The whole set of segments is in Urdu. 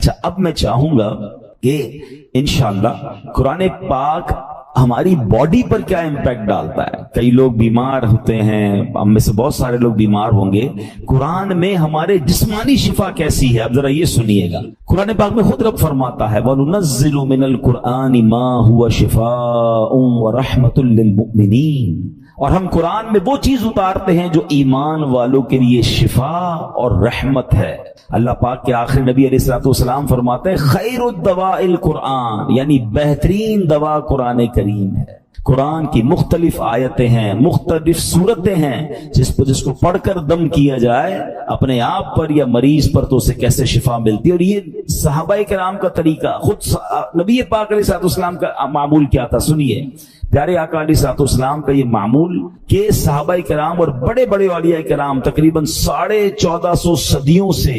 اچھا، اب میں چاہوں گا کہ انشاءاللہ قرآن پاک ہماری باڈی پر کیا امپیکٹ ڈالتا ہے. کئی لوگ بیمار ہوتے ہیں، ہم میں سے بہت سارے لوگ بیمار ہوں گے. قرآن میں ہمارے جسمانی شفا کیسی ہے، اب ذرا یہ سنیے گا. قرآن پاک میں خود رب فرماتا ہے وَنُنَزِّلُ مِنَ الْقُرْآنِ مَا هُوَ شِفَاءٌ وَرَحْمَةٌ لِّلْمُؤْمِنِينَ، اور ہم قرآن میں وہ چیز اتارتے ہیں جو ایمان والوں کے لیے شفا اور رحمت ہے. اللہ پاک کے آخری نبی علیہ الصلوۃ والسلام فرماتے ہیں خیر الدواء القرآن، یعنی بہترین دوا قرآن کریم ہے. قرآن کی مختلف آیتیں ہیں، مختلف صورتیں ہیں، جس کو پڑھ کر دم کیا جائے اپنے آپ پر یا مریض پر تو اسے کیسے شفا ملتی ہے. اور یہ صحابہ کرام کا طریقہ، خود نبی پاک علیہ الصلوۃ والسلام کا معمول کیا تھا. سنیے، پیارے آقا علیہ الصلوۃ والسلام کا یہ معمول کہ صحابہ کرام اور بڑے بڑے اولیاء کرام تقریباً 1450 صدیوں سے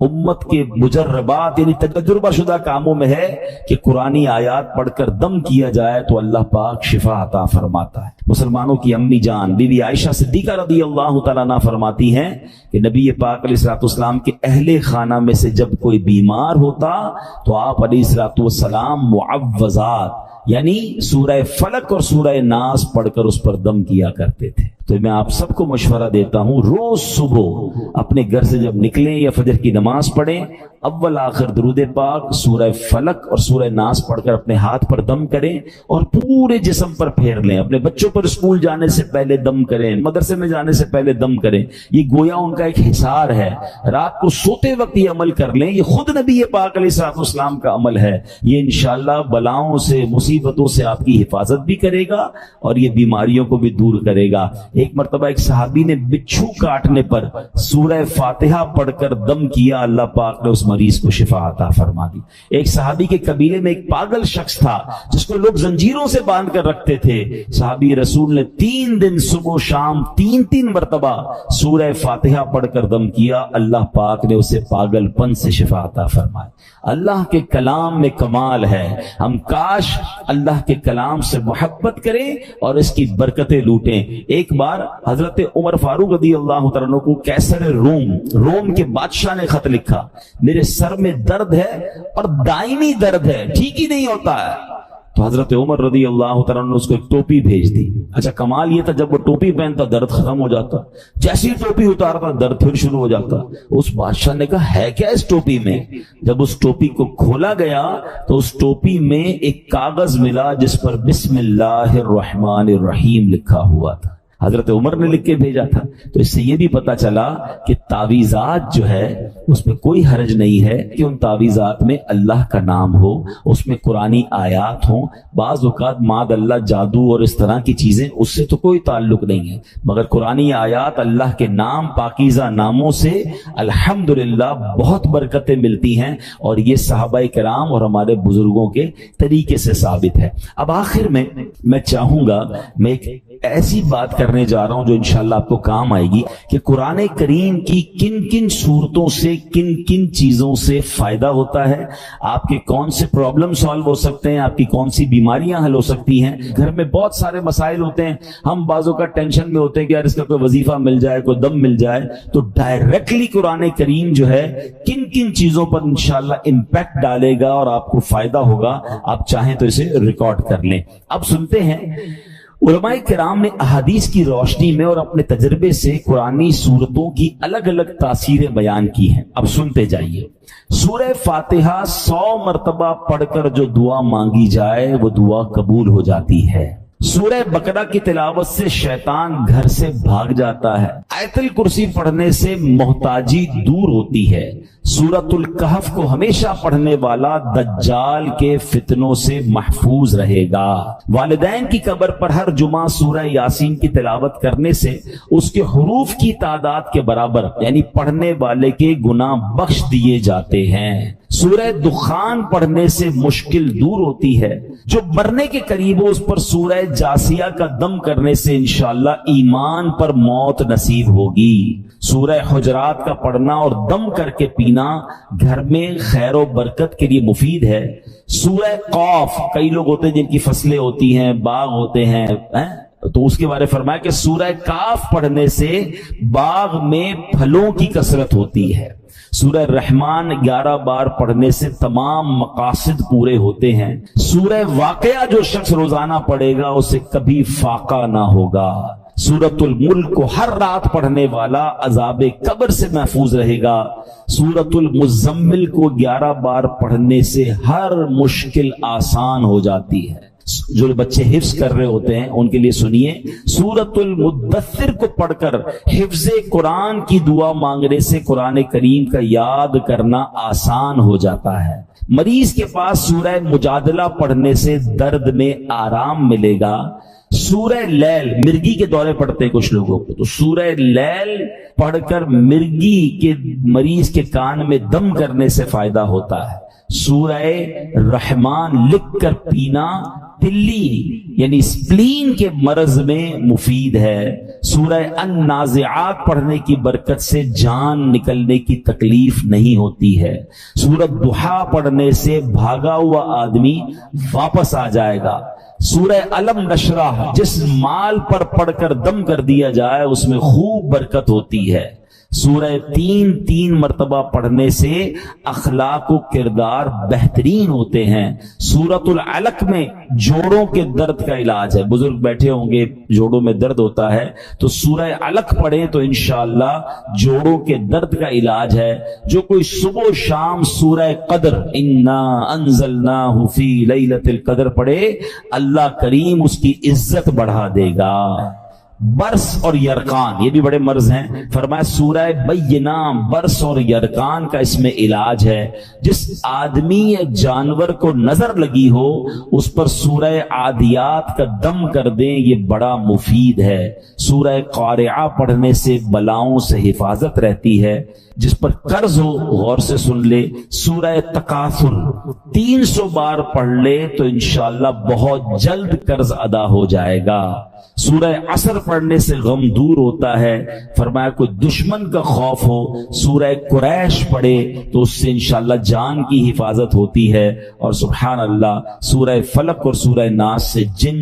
امت کے مجربات یعنی تجربہ شدہ کاموں میں ہے کہ قرآنی آیات پڑھ کر دم کیا جائے تو اللہ پاک شفا عطا فرماتا ہے. مسلمانوں کی امی جان بی بی عائشہ صدیقہ رضی اللہ تعالیٰ عنہا فرماتی ہیں کہ نبی پاک علیہ الصلوۃ والسلام کے اہل خانہ میں سے جب کوئی بیمار ہوتا تو آپ علیہ الصلوۃ والسلام معوذات یعنی سورہ فلق اور سورہ ناس پڑھ کر اس پر دم کیا کرتے تھے. تو میں آپ سب کو مشورہ دیتا ہوں، روز صبح اپنے گھر سے جب نکلیں یا فجر کی نماز پڑھیں، اول آخر درود پاک، سورہ فلق اور سورہ ناس پڑھ کر اپنے ہاتھ پر دم کریں اور پورے جسم پر پھیر لیں. اپنے بچوں پر اسکول جانے سے پہلے دم کریں، مدرسے میں جانے سے پہلے دم کریں. یہ گویا ان کا ایک حصار ہے. رات کو سوتے وقت یہ عمل کر لیں. یہ خود نبی پاک علیہ الصلوۃ والسلام کا عمل ہے. یہ انشاءاللہ بلاؤں سے، مصیبتوں سے آپ کی حفاظت بھی کرے گا اور یہ بیماریوں کو بھی دور کرے گا. ایک مرتبہ ایک صحابی نے بچھو کاٹنے پر سورہ فاتحہ پڑھ کر دم کیا، اللہ پاک نے اس مریض کو شفا عطا فرما دی. ایک صحابی کے قبیلے میں ایک پاگل شخص تھا جس کو لوگ زنجیروں سے باندھ کر رکھتے تھے. صحابی رسول نے 3 دن صبح و شام 3 مرتبہ سورہ فاتحہ پڑھ کر دم کیا، اللہ پاک نے اسے پاگل پن سے شفا عطا فرمائی. اللہ کے کلام میں کمال ہے. ہم کاش اللہ کے کلام سے محبت کریں اور اس کی برکتیں لوٹیں. ایک بار حضرت عمر فاروق رضی اللہ تعالیٰ عنہ کو کیسر روم کے بادشاہ نے خط لکھا، میرے سر میں درد ہے اور دائمی درد ہے، ٹھیک ہی نہیں ہوتا ہے. تو حضرت عمر رضی اللہ تعالیٰ نے اس کو ایک ٹوپی بھیج دی. اچھا، کمال یہ تھا جب وہ ٹوپی پہنتا درد ختم ہو جاتا، جیسی ٹوپی اتارتا درد پھر شروع ہو جاتا. اس بادشاہ نے کہا ہے کیا اس ٹوپی میں؟ جب اس ٹوپی کو کھولا گیا تو اس ٹوپی میں ایک کاغذ ملا جس پر بسم اللہ الرحمن الرحیم لکھا ہوا تھا. حضرت عمر نے لکھ کے بھیجا تھا. تو اس سے یہ بھی پتا چلا کہ تعویذات جو ہے اس میں کوئی حرج نہیں ہے کہ ان تعویذات میں اللہ کا نام ہو، اس میں قرآنی آیات ہوں. بعض اوقات ماد اللہ جادو اور اس طرح کی چیزیں، اس سے تو کوئی تعلق نہیں ہے، مگر قرآنی آیات اللہ کے نام پاکیزہ ناموں سے الحمدللہ بہت برکتیں ملتی ہیں. اور یہ صحابہ کرام اور ہمارے بزرگوں کے طریقے سے ثابت ہے. اب آخر میں چاہوں گا، میں ایک ایسی بات کرنے جا رہا ہوں جو انشاءاللہ آپ کو کام آئے گی کہ قرآن کریم کی کن کن صورتوں سے کن کن چیزوں سے فائدہ ہوتا ہے، آپ کے کون سے پرابلم سالو ہو سکتے ہیں، آپ کی کون سی بیماریاں حل ہو سکتی ہیں. گھر میں بہت سارے مسائل ہوتے ہیں، ہم بعضوں کا ٹینشن میں ہوتے ہیں کہ یار اس کا کوئی وظیفہ مل جائے، کوئی دم مل جائے. تو ڈائریکٹلی قرآن کریم جو ہے کن کن چیزوں پر انشاءاللہ امپیکٹ ڈالے گا اور آپ کو فائدہ ہوگا. آپ چاہیں تو اسے ریکارڈ کر لیں. اب سنتے ہیں، علماء کرام نے احادیث کی روشنی میں اور اپنے تجربے سے قرآنی سورتوں کی الگ الگ تاثیریں بیان کی ہیں. اب سنتے جائیے. سورہ فاتحہ 100 مرتبہ پڑھ کر جو دعا مانگی جائے وہ دعا قبول ہو جاتی ہے. سورہ بقرہ کی تلاوت سے شیطان گھر سے بھاگ جاتا ہے. آیت الکرسی پڑھنے سے محتاجی دور ہوتی ہے. سورۃ الکہف کو ہمیشہ پڑھنے والا دجال کے فتنوں سے محفوظ رہے گا. والدین کی قبر پر ہر جمعہ سورہ یاسین کی تلاوت کرنے سے اس کے حروف کی تعداد کے برابر یعنی پڑھنے والے کے گناہ بخش دیے جاتے ہیں. سورہ دخان پڑھنے سے مشکل دور ہوتی ہے. جو مرنے کے قریب ہو اس پر سورہ جاسیہ کا دم کرنے سے انشاءاللہ ایمان پر موت نصیب ہوگی. سورہ حجرات کا پڑھنا اور دم کر کے پینا گھر میں خیر و برکت کے لیے مفید ہے. سورہ قاف، کئی لوگ ہوتے ہیں جن کی فصلیں ہوتی ہیں، باغ ہوتے ہیں، تو اس کے بارے فرمایا کہ سورہ کاف پڑھنے سے باغ میں پھلوں کی کثرت ہوتی ہے، سورہ رحمان 11 بار پڑھنے سے تمام مقاصد پورے ہوتے ہیں، سورہ واقعہ جو شخص روزانہ پڑھے گا اسے کبھی فاقہ نہ ہوگا، سورۃ الملک کو ہر رات پڑھنے والا عذاب قبر سے محفوظ رہے گا، سورۃ المزمل کو 11 بار پڑھنے سے ہر مشکل آسان ہو جاتی ہے۔ جو بچے حفظ کر رہے ہوتے ہیں ان کے لیے سنیے، سورۃ المدثر کو پڑھ کر حفظ قرآن کی دعا مانگنے سے قرآن کریم کا یاد کرنا آسان ہو جاتا ہے۔ مریض کے پاس سورہ مجادلہ پڑھنے سے درد میں آرام ملے گا، سورہ لیل، مرگی کے دورے پڑھتے ہیں کچھ لوگوں کو، تو سورہ لیل پڑھ کر مرگی کے مریض کے کان میں دم کرنے سے فائدہ ہوتا ہے، سورہ رحمان لکھ کر پینا تلی یعنی سپلین کے مرض میں مفید ہے، سورہ النازعات پڑھنے کی برکت سے جان نکلنے کی تکلیف نہیں ہوتی ہے، سورۃ ضحیٰ پڑھنے سے بھاگا ہوا آدمی واپس آ جائے گا، سورہ علم نشرح جس مال پر پڑھ کر دم کر دیا جائے اس میں خوب برکت ہوتی ہے، سورہ 3 مرتبہ پڑھنے سے اخلاق و کردار بہترین ہوتے ہیں، سورۃ العلق میں جوڑوں کے درد کا علاج ہے، بزرگ بیٹھے ہوں گے جوڑوں میں درد ہوتا ہے تو سورہ علق پڑھیں تو انشاءاللہ جوڑوں کے درد کا علاج ہے، جو کوئی صبح و شام سورہ قدر انا انزلناہ فی لیلۃ القدر پڑھے اللہ کریم اس کی عزت بڑھا دے گا۔ برس اور یرقان یہ بھی بڑے مرض ہیں، فرمایا سورہ بینہ برس اور یرقان کا اس میں علاج ہے، جس آدمی یا جانور کو نظر لگی ہو اس پر سورہ عادیات کا دم کر دیں، یہ بڑا مفید ہے، سورہ قارعہ پڑھنے سے بلاؤں سے حفاظت رہتی ہے، جس پر قرض ہو غور سے سن لے، سورہ تکاثر 300 بار پڑھ لے تو انشاءاللہ بہت جلد قرض ادا ہو جائے گا، سورہ عصر پڑھنے سے غم دور ہوتا ہے، فرمایا کوئی دشمن کا خوف ہو سورہ قریش پڑھے تو اس سے انشاءاللہ جان کی حفاظت ہوتی ہے، اور سبحان اللہ سورہ فلق اور سورہ ناس سے جن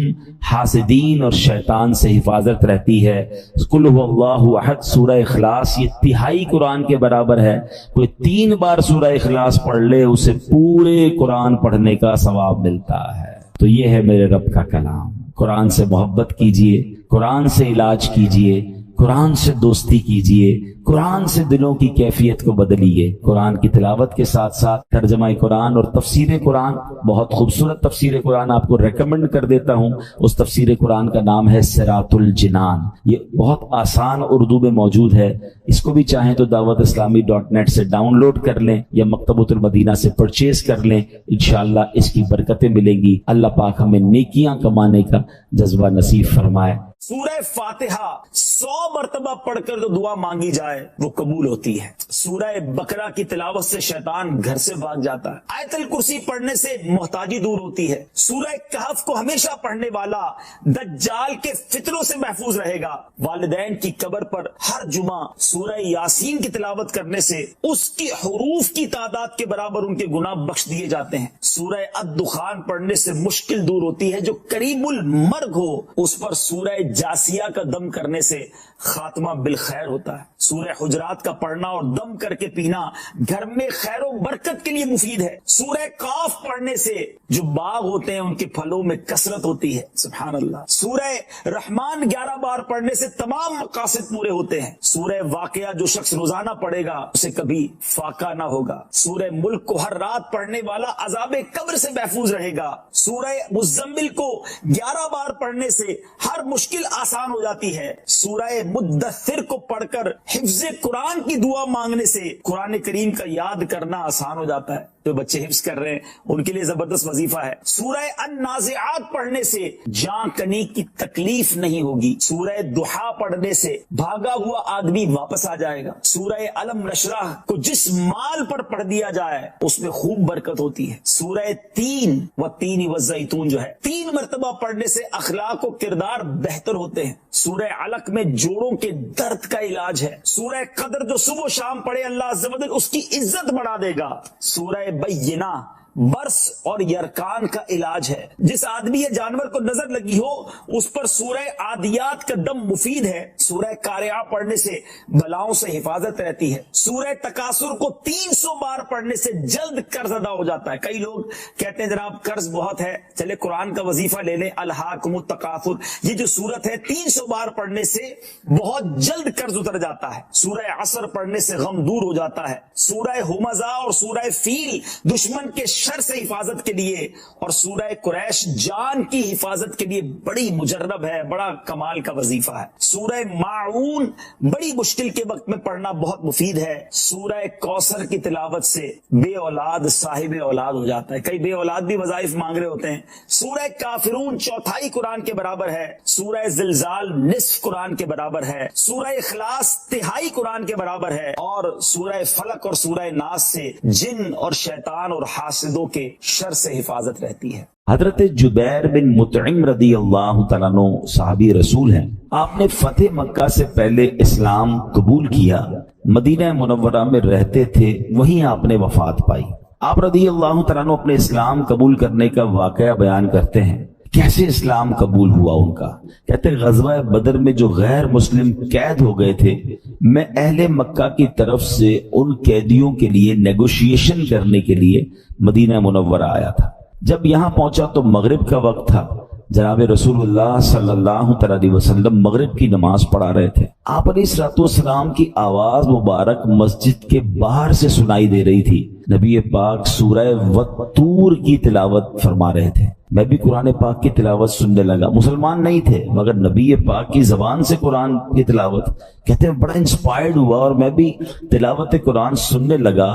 حاسدین اور شیطان سے حفاظت رہتی ہے، قل هو اللہ احد سورہ اخلاص یہ تہائی قرآن کے برابر ہے، کوئی 3 بار سورہ اخلاص پڑھ لے اسے پورے قرآن پڑھنے کا ثواب ملتا ہے۔ تو یہ ہے میرے رب کا کلام، قرآن سے محبت کیجئے، قرآن سے علاج کیجئے، قرآن سے دوستی کیجئے، قرآن سے دلوں کی کیفیت کو بدلیے، قرآن کی تلاوت کے ساتھ ساتھ ترجمہ قرآن اور تفسیر قرآن، بہت خوبصورت تفسیر قرآن آپ کو ریکمنڈ کر دیتا ہوں، اس تفسیر قرآن کا نام ہے صراط الجنان، یہ بہت آسان اردو میں موجود ہے، اس کو بھی چاہیں تو dawatIslami.net سے ڈاؤن لوڈ کر لیں یا مکتبۃ المدینہ سے پرچیز کر لیں، انشاءاللہ اس کی برکتیں ملیں گی، اللہ پاک ہمیں نیکیاں کمانے کا جذبہ نصیب فرمائے۔ سورہ فاتحہ 100 مرتبہ پڑھ کر جو دعا مانگی جائے وہ قبول ہوتی ہے، سورہ بقرہ کی تلاوت سے شیطان گھر سے بھاگ جاتا ہے، آیت الکرسی پڑھنے سے محتاجی دور ہوتی ہے، سورہ کہف کو ہمیشہ پڑھنے والا دجال کے فتنوں سے محفوظ رہے گا، والدین کی قبر پر ہر جمعہ سورہ یاسین کی تلاوت کرنے سے اس کی حروف کی تعداد کے برابر ان کے گناہ بخش دیے جاتے ہیں، سورہ الدخان پڑھنے سے مشکل دور ہوتی ہے، جو قریب المرگ ہو اس پر سورہ جاسیہ کا دم کرنے سے خاتمہ بالخیر ہوتا ہے، سورہ حجرات کا پڑھنا اور دم کر کے پینا گھر میں خیر و برکت کے لیے مفید ہے، سورہ قاف پڑھنے سے جو باغ ہوتے ہیں ان کے پھلوں میں کثرت ہوتی ہے، سبحان اللہ، سورہ رحمان 11 بار پڑھنے سے تمام مقاصد پورے ہوتے ہیں، سورہ واقعہ جو شخص روزانہ پڑھے گا اسے کبھی فاقہ نہ ہوگا، سورہ ملک کو ہر رات پڑھنے والا عذاب قبر سے محفوظ رہے گا، سورہ مزمل کو 11 بار پڑھنے سے ہر مشکل آسان ہو جاتی ہے، سورہ مدثر کو پڑھ کر حفظ قرآن کی دعا مانگنے سے قرآن کریم کا یاد کرنا آسان ہو جاتا ہے، جو بچے حفظ کر رہے ہیں ان کے لیے زبردست وظیفہ ہے، سورہ النازعات پڑھنے سے جان کنی کی تکلیف نہیں ہوگی، سورہ ضحیٰ پڑھنے سے بھاگا ہوا آدمی واپس آ جائے گا، سورہ علم نشرح کو جس مال پر پڑھ دیا جائے اس میں خوب برکت ہوتی ہے، سورہ 3 والتین والزیتون جو ہے 3 مرتبہ پڑھنے سے اخلاق و کردار بہتر ہوتے ہیں، سورہ علق میں جوڑوں کے درد کا علاج ہے، سورہ قدر جو صبح و شام پڑھے اللہ عز و جل اس کی عزت بڑھا دے گا، سورہ بینہ برس اور یرکان کا علاج ہے. جس آدمی یا جانور کو نظر لگی ہو اس پر سورہ عادیات کا دم مفید ہے. سورہ قارعہ پڑھنے سے بلاؤں سے حفاظت رہتی ہے. سورہ تکاثر کو 300 بار پڑھنے سے جلد قرض ادا ہو جاتا ہے. کئی لوگ کہتے ہیں جناب قرض بہت ہے، چلے قرآن کا وظیفہ لے لیں، الہاکم التکاثر. یہ جو سورت ہے 300 بار پڑھنے سے بہت جلد قرض اتر جاتا ہے. سورہ عصر پڑھنے سے غم دور ہو جاتا ہے. سورہ ہمزہ اور سورہ فیل دشمن کے شر سے حفاظت کے لیے، اور سورہ قریش جان کی حفاظت کے لیے بڑی مجرب ہے، بڑا کمال کا وظیفہ ہے. سورہ ماعون بڑی مشکل کے وقت میں پڑھنا بہت مفید ہے. سورہ کوثر کی تلاوت سے بے اولاد صاحب اولاد ہو جاتا ہے. کئی بے اولاد بھی وظائف مانگ رہے ہوتے ہیں. سورہ کافرون چوتھائی قرآن کے برابر ہے. سورہ زلزال نصف قرآن کے برابر ہے. سورہ اخلاص تہائی قرآن کے برابر ہے. اور سورہ فلق اور سورہ ناس سے جن اور شیطان اور حاسدوں کے شر سے حفاظت رہتی ہے. حضرت جبیر بن مطعم رضی اللہ تعالیٰ عنہ صحابی رسول ہیں. آپ نے فتح مکہ سے پہلے اسلام قبول کیا، مدینہ منورہ میں رہتے تھے، وہیں آپ نے وفات پائی. آپ رضی اللہ تعالیٰ عنہ اپنے اسلام قبول کرنے کا واقعہ بیان کرتے ہیں. کیسے اسلام قبول ہوا ان کا؟ کہتے ہیں غزوہ بدر میں جو غیر مسلم قید ہو گئے تھے، میں اہل مکہ کی طرف سے ان قیدیوں کے لیے نیگوشیشن کرنے کے لیے مدینہ منورہ آیا تھا. جب یہاں پہنچا تو مغرب کا وقت تھا. جناب رسول اللہ صلی اللہ علیہ وسلم مغرب کی نماز پڑھا رہے تھے. آپ علیہ الصلوۃ والسلام کی آواز مبارک مسجد کے باہر سے سنائی دے رہی تھی. نبی پاک سورہ والطور کی تلاوت فرما رہے تھے. میں بھی قرآن پاک کی تلاوت سننے لگا. مسلمان نہیں تھے مگر نبی پاک کی زبان سے قرآن کی تلاوت، کہتے ہیں بڑا انسپائرڈ ہوا اور میں بھی تلاوت قرآن سننے لگا.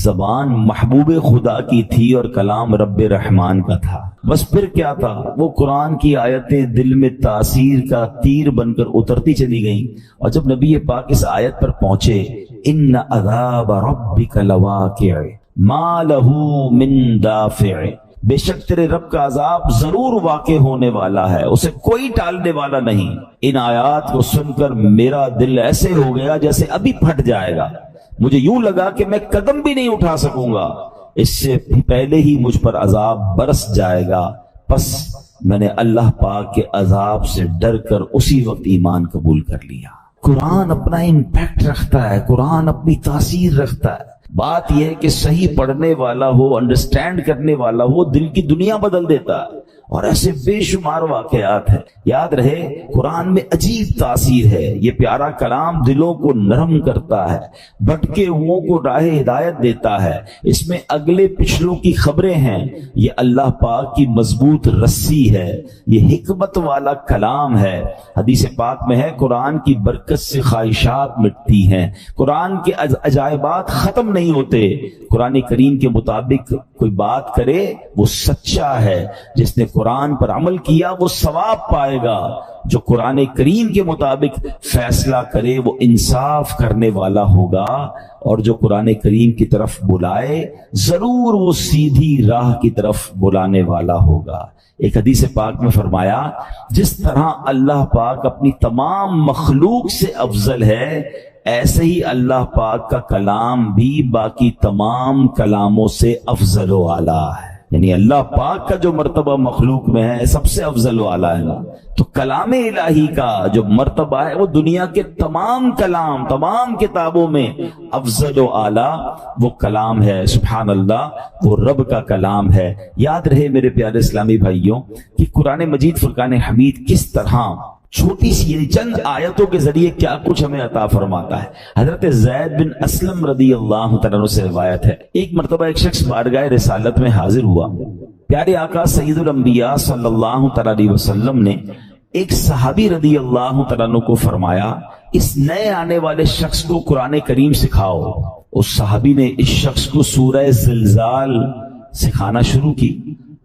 زبان محبوب خدا کی تھی اور کلام رب رحمان کا تھا. بس پھر کیا تھا، وہ قرآن کی آیتیں دل میں تاثیر کا تیر بن کر اترتی چلی گئیں. اور جب نبی پاک اس آیت پر پہنچے، ان عذاب ربک لواقع ما لہ من دافع، بے شک تیرے رب کا عذاب ضرور واقع ہونے والا ہے، اسے کوئی ٹالنے والا نہیں. ان آیات کو سن کر میرا دل ایسے ہو گیا جیسے ابھی پھٹ جائے گا. مجھے یوں لگا کہ میں قدم بھی نہیں اٹھا سکوں گا، اس سے پہلے ہی مجھ پر عذاب برس جائے گا. پس میں نے اللہ پاک کے عذاب سے ڈر کر اسی وقت ایمان قبول کر لیا. قرآن اپنا امپیکٹ رکھتا ہے، قرآن اپنی تاثیر رکھتا ہے. بات یہ ہے کہ صحیح پڑھنے والا ہو، انڈرسٹینڈ کرنے والا ہو، دل کی دنیا بدل دیتا ہے. اور ایسے بے شمار واقعات ہیں. یاد رہے قرآن میں عجیب تاثیر ہے. یہ پیارا کلام دلوں کو نرم کرتا ہے، بھٹکے ہوئوں کو راہ ہدایت دیتا ہے. اس میں اگلے پچھلوں کی خبریں ہیں. یہ اللہ پاک کی مضبوط رسی ہے، یہ حکمت والا کلام ہے. حدیث پاک میں ہے قرآن کی برکت سے خواہشات مٹتی ہیں، قرآن کے عجائبات ختم نہیں ہوتے. قرآن کریم کے مطابق کوئی بات کرے وہ سچا ہے. جس نے قرآن پر عمل کیا وہ ثواب پائے گا. جو قرآن کریم کے مطابق فیصلہ کرے وہ انصاف کرنے والا ہوگا. اور جو قرآن کریم کی طرف بلائے ضرور وہ سیدھی راہ کی طرف بلانے والا ہوگا. ایک حدیث پاک میں فرمایا جس طرح اللہ پاک اپنی تمام مخلوق سے افضل ہے، ایسے ہی اللہ پاک کا کلام بھی باقی تمام کلاموں سے افضل و اعلیٰ ہے. یعنی اللہ پاک کا جو مرتبہ مخلوق میں ہے سب سے افضل و اعلیٰ ہے نا. تو کلام الہی کا جو مرتبہ ہے وہ دنیا کے تمام کلام، تمام کتابوں میں افضل و اعلیٰ وہ کلام ہے. سبحان اللہ، وہ رب کا کلام ہے. یاد رہے میرے پیارے اسلامی بھائیوں کہ قرآن مجید فرقان حمید کس طرح چھوٹی سی چند آیتوں کے ذریعے کیا کچھ ہمیں عطا فرماتا ہے. حضرت زید بن اسلم رضی اللہ تعالیٰ عنہ سے روایت ہے، ایک مرتبہ ایک شخص بارگاہ رسالت میں حاضر ہوا. پیارے آقا سید الانبیاء صلی اللہ تعالیٰ علیہ وسلم نے ایک صحابی رضی اللہ تعالیٰ عنہ کو فرمایا اس نئے آنے والے شخص کو قرآن کریم سکھاؤ. اس صحابی نے اس شخص کو سورہ زلزال سکھانا شروع کی.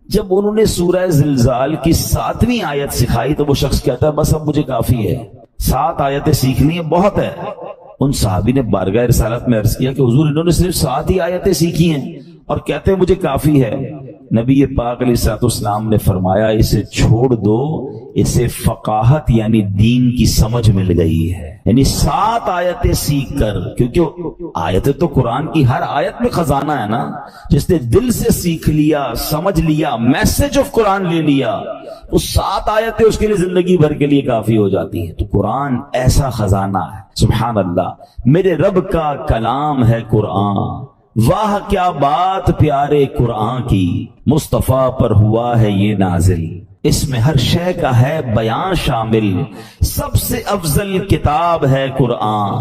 جب انہوں نے سورہ زلزال کی 7ویں آیت سکھائی تو وہ شخص کہتا ہے بس اب مجھے کافی ہے، 7 آیتیں سیکھنی ہے بہت ہے. ان صحابی نے بارگاہ رسالت میں عرض کیا کہ حضور انہوں نے صرف 7 ہی آیتیں سیکھی ہیں اور کہتے ہیں مجھے کافی ہے. نبی پاک علیہ السلام نے فرمایا اسے چھوڑ دو، اسے فقاہت یعنی دین کی سمجھ مل گئی ہے، یعنی 7 آیتیں سیکھ کر، کیونکہ آیتیں تو قرآن کی ہر آیت میں خزانہ ہے نا، جس نے دل سے سیکھ لیا، سمجھ لیا، میسج آف قرآن لے لیا، وہ 7 آیتیں اس کے لیے زندگی بھر کے لیے کافی ہو جاتی ہیں۔ تو قرآن ایسا خزانہ ہے، سبحان اللہ، میرے رب کا کلام ہے قرآن، واہ کیا بات پیارے قرآن کی، مصطفیٰ پر ہوا ہے یہ نازل، اس میں ہر شے کا ہے بیان شامل، سب سے افضل کتاب ہے قرآن،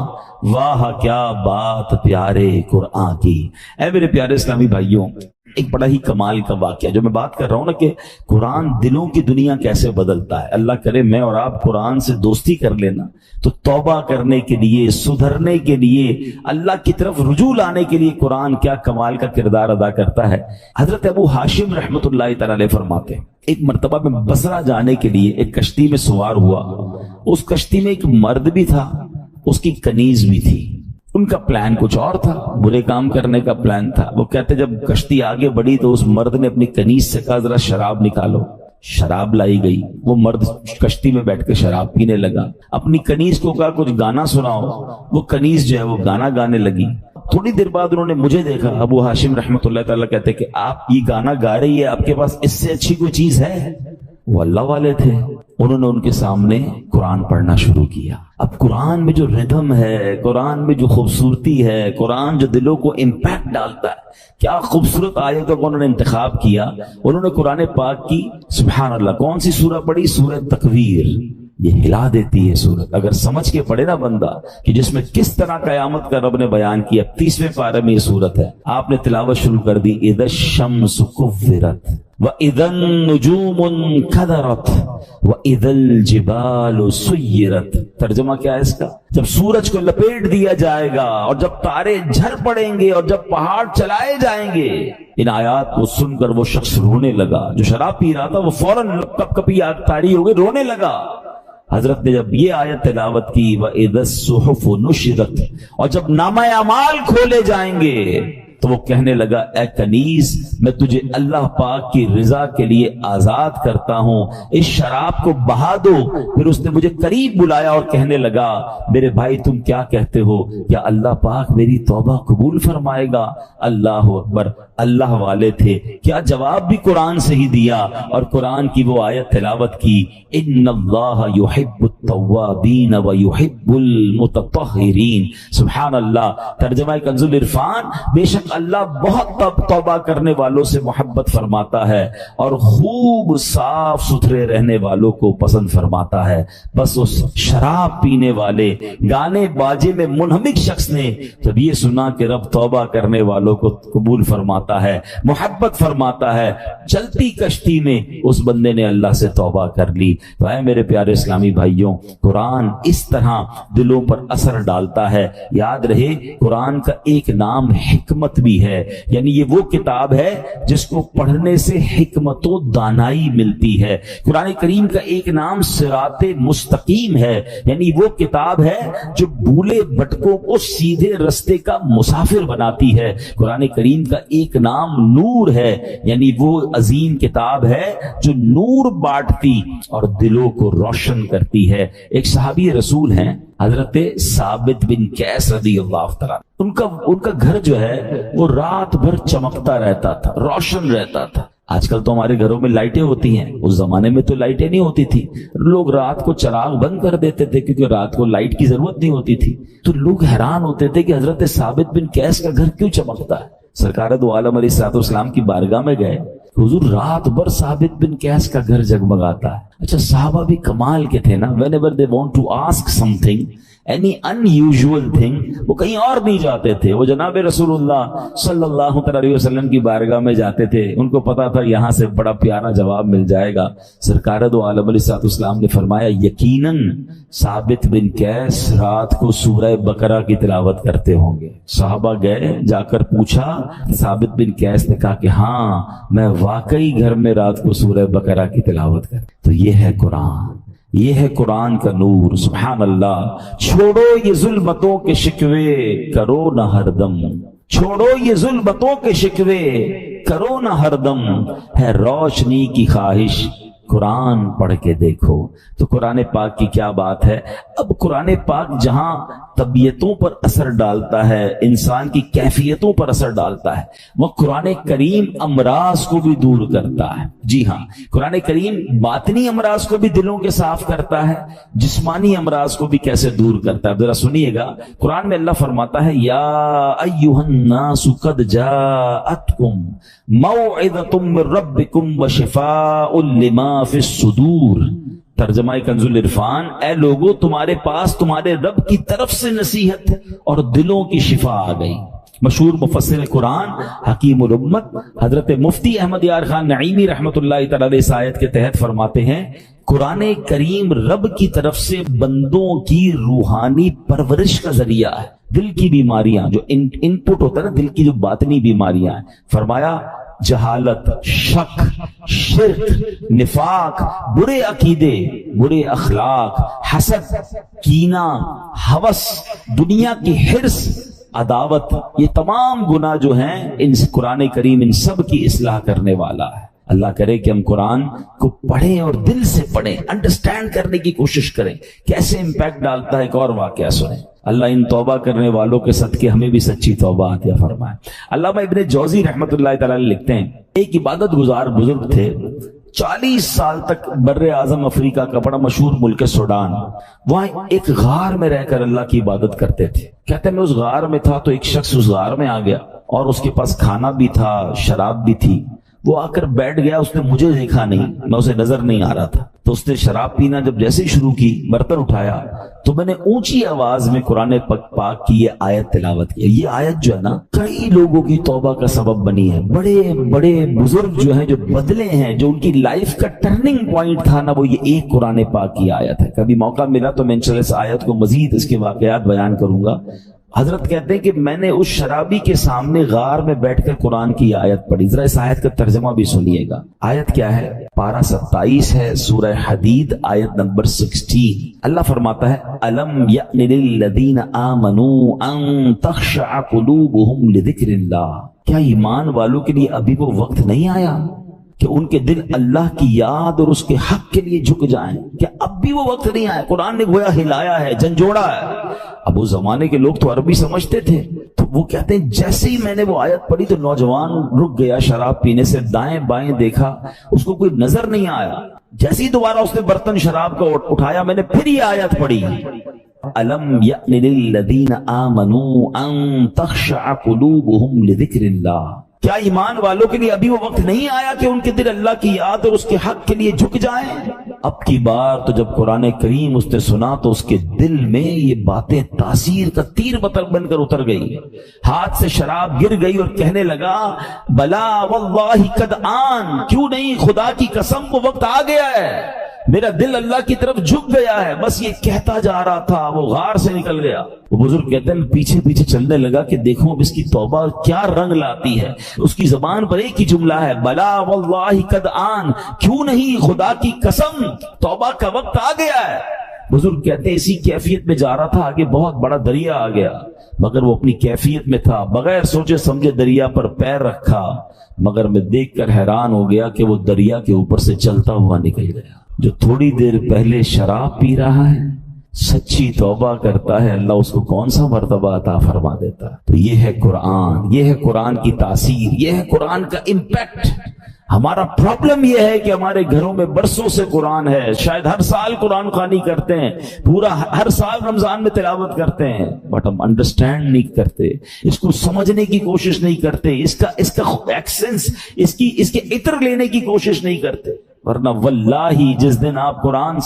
واہ کیا بات پیارے قرآن کی۔ اے میرے پیارے اسلامی بھائیوں، ایک بڑا ہی کمال کا واقعہ جو میں بات کر رہا ہوں نا کہ قرآن دلوں کی دنیا کیسے بدلتا ہے۔ اللہ کرے میں اور آپ قرآن سے دوستی کر لینا تو توبہ کرنے کے لیے، سدھرنے کے لیے، اللہ کی طرف رجوع لانے کے لیے قرآن کیا کمال کا کردار ادا کرتا ہے۔ حضرت ابو ہاشم رحمۃ اللہ تعالی علیہ فرماتے ہیں ایک مرتبہ میں بصرہ جانے کے لیے ایک کشتی میں سوار ہوا، اس کشتی میں ایک مرد بھی تھا، اس کی کنیز بھی تھی، ان کا پلان کچھ اور تھا، برے کام کرنے کا پلان تھا۔ وہ کہتے جب کشتی آگے بڑھی تو اس مرد نے اپنی کنیز سے کہا ذرا شراب نکالو، شراب لائی گئی، وہ مرد کشتی میں بیٹھ کے شراب پینے لگا، اپنی کنیز کو کہا کچھ گانا سناؤ، وہ کنیز جو ہے وہ گانا گانے لگی۔ تھوڑی دیر بعد انہوں نے مجھے دیکھا، ابو ہاشم رحمۃ اللہ تعالیٰ کہتے کہ آپ یہ گانا گا رہی ہے، آپ کے پاس اس سے اچھی کوئی چیز ہے؟ وہ اللہ والے تھے، انہوں نے ان کے سامنے قرآن پڑھنا شروع کیا۔ اب قرآن میں جو ردھم ہے، قرآن میں جو خوبصورتی ہے، قرآن جو دلوں کو امپیکٹ ڈالتا ہے، کیا خوبصورت آیتوں کو انہوں نے انتخاب کیا۔ انہوں نے قرآن پاک کی سبحان اللہ کون سی سورہ پڑھی؟ سورہ تکویر۔ یہ ہلا دیتی ہے سورت، اگر سمجھ کے پڑھے نا بندہ کہ جس میں کس طرح قیامت کا رب نے بیان کیا۔ 30ویں پارے میں یہ سورت ہے، آپ نے تلاوت شروع کر دی، اذا الشمس کورت وَإِذَا النُّجُومُ انْكَدَرَتْ وَإِذَا الْجِبَالُ سُيِّرَتْ۔ ترجمہ کیا ہے اس کا؟ جب سورج کو لپیٹ دیا جائے گا اور جب تارے جھر پڑیں گے اور جب پہاڑ چلائے جائیں گے۔ ان آیات کو سن کر وہ شخص رونے لگا، جو شراب پی رہا تھا وہ فوراً کپ کپی آگ تاری ہو گئی، رونے لگا۔ حضرت نے جب یہ آیت تلاوت کی وَإِذَا الصُّحُفُ نُشِرَتْ، اور جب نامہ اعمال کھولے جائیں گے تو وہ کہنے لگا اے کنیز میں تجھے اللہ پاک کی رضا کے لیے آزاد کرتا ہوں، اس شراب کو بہا دو۔ پھر اس نے مجھے قریب بلایا اور کہنے لگا میرے بھائی تم کیا کہتے ہو، کیا اللہ پاک میری توبہ قبول فرمائے گا؟ اللہ اکبر، اللہ والے تھے، کیا جواب بھی قرآن سے ہی دیا اور قرآن کی وہ آیت تلاوت کی، ان اللہ یحب التوابین ویحب المتطہرین۔ سبحان اللہ۔ ترجمہ کنز العرفان، بے شک اللہ بہت توبہ کرنے والوں سے محبت فرماتا ہے اور خوب صاف ستھرے رہنے والوں کو پسند فرماتا ہے۔ بس اس شراب پینے والے گانے باجے میں منہمک شخص نے جب یہ سنا کہ رب توبہ کرنے والوں کو قبول فرماتا ہے، محبت فرماتا ہے، چلتی کشتی میں اس بندے نے اللہ سے توبہ کر لی۔ تو اے میرے پیارے اسلامی بھائیوں، قرآن اس طرح دلوں پر اثر ڈالتا ہے۔ یاد رہے قرآن کا ایک نام حکمت بھی ہے، یعنی یہ وہ کتاب ہے جس کو پڑھنے سے حکمت و دانائی ملتی ہے۔ قرآن کریم کا ایک نام صراط مستقیم ہے، یعنی وہ کتاب ہے جو بھولے بھٹکوں کو سیدھے رستے کا مسافر بناتی ہے۔ قرآن کریم کا ایک نام نور ہے، یعنی وہ عظیم کتاب ہے جو نور بانٹتی اور دلوں کو روشن کرتی ہے۔ ایک صحابی رسول ہیں حضرت ثابت بن قیس رضی اللہ تعالیٰ، ان کا گھر جو ہے وہ رات بھر چمکتا رہتا تھا، روشن رہتا تھا۔ آج کل تو ہمارے گھروں میں لائٹیں ہوتی ہیں، اس زمانے میں تو لائٹیں نہیں ہوتی تھی، لوگ رات کو چراغ بند کر دیتے تھے کیونکہ رات کو لائٹ کی ضرورت نہیں ہوتی تھی۔ تو لوگ حیران ہوتے تھے کہ حضرت ثابت بن قیس کا گھر کیوں چمکتا ہے۔ سرکار دو عالم علیہ الصلوۃ والسلام کی بارگاہ میں گئے، حضور رات بھر ثابت بن قیس کا گھر جگمگاتا ہے۔ اچھا صحابہ بھی کمال کے تھے نا، whenever they want to ask something, any unusual thing، وہ کہیں اور نہیں جاتے تھے، وہ جناب رسول اللہ صلی اللہ علیہ وسلم کی بارگاہ میں جاتے تھے۔ ان کو پتا تھا یہاں سے بڑا پیارا جواب مل جائے گا۔ سرکار دو عالم علیہ الصلوۃ والسلام نے فرمایا یقیناً ثابت بن قیس رات کو سورہ بقرہ کی تلاوت کرتے ہوں گے۔ صحابہ گئے، جا کر پوچھا، ثابت بن قیس نے کہا کہ ہاں میں واقعی گھر میں رات کو سورہ بقرہ کی تلاوت کرتا۔ تو یہ ہے قرآن، یہ ہے قرآن کا نور۔ سبحان اللہ۔ چھوڑو یہ ظلمتوں کے شکوے، کرو نہ ہر دم، چھوڑو یہ ظلمتوں کے شکوے، کرو نہ ہر دم ہے روشنی کی خواہش قرآن پڑھ کے دیکھو. تو قرآن پاک کی کیا بات ہے. اب قرآن پاک جہاں طبیعتوں پر اثر ڈالتا ہے، انسان کی کیفیتوں پر اثر ڈالتا ہے، وہ قرآن کریم امراض کو بھی دور کرتا ہے. جی ہاں، قرآن کریم باطنی امراض کو بھی دلوں کے صاف کرتا ہے، جسمانی امراض کو بھی کیسے دور کرتا ہے. ذرا سنیے گا، قرآن میں اللہ فرماتا ہے یا ایھا الناس قد جاءتکم موعظۃ من ربکم وشفاء لما فی الصدور. ترجمہ کنز العرفان، اے لوگو تمہارے پاس تمہارے رب کی طرف سے نصیحت اور دلوں کی شفا آ گئی. مشہور مفسر قرآن حکیم الامت حضرت مفتی احمد یار خان نعیمی رحمت اللہ تعالی اس آیت کے تحت فرماتے ہیں قرآن کریم رب کی طرف سے بندوں کی روحانی پرورش کا ذریعہ ہے. دل کی بیماریاں جو ان پٹ ہوتا ہے نا، دل کی جو باطنی بیماریاں ہیں، فرمایا جہالت، شک، شرک، نفاق، برے عقیدے، برے اخلاق، حسد، کینہ، ہوس، دنیا کی حرص، عداوت، یہ تمام گناہ جو ہیں ان سے قرآن کریم ان سب کی اصلاح کرنے والا ہے. اللہ کرے کہ ہم قرآن کو پڑھیں اور دل سے پڑھیں، انڈرسٹینڈ کرنے کی کوشش کریں کیسے امپیکٹ ڈالتا ہے. ایک اور واقعہ سنیں. اللہ ان توبہ کرنے والوں کے صدقے ہمیں بھی سچی توبہ عطا فرمائے. علامہ ابن جوزی رحمت اللہ تعالی لکھتے ہیں ایک عبادت گزار بزرگ تھے، 40 سال تک بر اعظم افریقہ کا بڑا مشہور ملک سوڈان، وہاں ایک غار میں رہ کر اللہ کی عبادت کرتے تھے. کہتے ہیں میں اس غار میں تھا تو ایک شخص اس غار میں آ گیا اور اس کے پاس کھانا بھی تھا، شراب بھی تھی. وہ آ کر بیٹھ گیا، اس نے مجھے دیکھا نہیں، میں اسے نظر نہیں آ رہا تھا. تو اس نے شراب پینا جب جیسے ہی شروع کی، برتن اٹھایا تو میں نے اونچی آواز میں قرآن پاک کی یہ آیت تلاوت کی. یہ آیت جو ہے نا کئی لوگوں کی توبہ کا سبب بنی ہے. بڑے بڑے بزرگ جو ہیں جو بدلے ہیں، جو ان کی لائف کا ٹرننگ پوائنٹ تھا نا، وہ یہ ایک قرآن پاک کی آیت ہے. کبھی موقع ملا تو میں انشاءاللہ اس آیت کو مزید اس کے واقعات بیان کروں گا. حضرت کہتے ہیں کہ میں نے اس شرابی کے سامنے غار میں بیٹھ کر قرآن کی آیت پڑھی. ذرا اس آیت کا ترجمہ بھی سنیے گا. آیت کیا ہے؟ پارہ 27 ہے، سورہ حدید، آیت نمبر 16. اللہ فرماتا ہے الم یأن للذین آمنوا ان تخشع قلوبہم لذکر اللہ. کیا ایمان والوں کے لیے ابھی وہ وقت نہیں آیا کہ ان کے دل اللہ کی یاد اور اس کے حق کے لیے جھک جائیں؟ کیا اب بھی وہ وقت نہیں آیا؟ قرآن نے گویا ہلایا ہے، جھنجھوڑا ہے. اب اس زمانے کے لوگ تو عربی سمجھتے تھے، تو وہ کہتے ہیں جیسے ہی میں نے وہ آیت پڑھی تو نوجوان رک گیا شراب پینے سے، دائیں بائیں دیکھا، اس کو کوئی نظر نہیں آیا. جیسے ہی دوبارہ اس نے برتن شراب کا اٹھایا، میں نے پھر یہ آیت پڑھی الم یأن للذین آمنوا ان تخشع قلوبہم لذکر اللہ. کیا ایمان والوں کے لیے ابھی وہ وقت نہیں آیا کہ ان کے دل اللہ کی یاد اور اس کے حق کے لیے جھک جائیں؟ اب کی بار تو جب قرآن کریم اس نے سنا تو اس کے دل میں یہ باتیں تاثیر کا تیر بن کر اتر گئی. ہاتھ سے شراب گر گئی اور کہنے لگا بلا واللہ قد آن، کیوں نہیں، خدا کی قسم وہ وقت آ گیا ہے، میرا دل اللہ کی طرف جھک گیا ہے. بس یہ کہتا جا رہا تھا، وہ غار سے نکل گیا. وہ بزرگ کہتے ہیں پیچھے پیچھے چلنے لگا کہ دیکھو اب اس کی توبہ کیا رنگ لاتی ہے. اس کی زبان پر ایک ہی جملہ ہے بلا واللہ قد آن، کیوں نہیں، خدا کی قسم توبہ کا وقت آ گیا ہے. بزرگ کہتے ہیں اسی کیفیت میں جا رہا تھا، آگے بہت بڑا دریا آ گیا، مگر وہ اپنی کیفیت میں تھا، بغیر سوچے سمجھے دریا پر پیر رکھا. مگر میں دیکھ کر حیران ہو گیا کہ وہ دریا کے اوپر سے چلتا ہوا نکل گیا. جو تھوڑی دیر پہلے شراب پی رہا ہے، سچی توبہ کرتا ہے، اللہ اس کو کون سا مرتبہ عطا فرما دیتا ہے. تو یہ ہے قرآن، یہ ہے قرآن کی تاثیر، یہ ہے قرآن کا امپیکٹ. ہمارا پرابلم یہ ہے کہ ہمارے گھروں میں برسوں سے قرآن ہے، شاید ہر سال قرآن خوانی کرتے ہیں، پورا ہر سال رمضان میں تلاوت کرتے ہیں، بٹ ہم انڈرسٹینڈ نہیں کرتے، اس کو سمجھنے کی کوشش نہیں کرتے، اس کا ایکسنس، اس کے عطر لینے کی کوشش نہیں کرتے. ورنہ واللہ جس دن آپ قرآن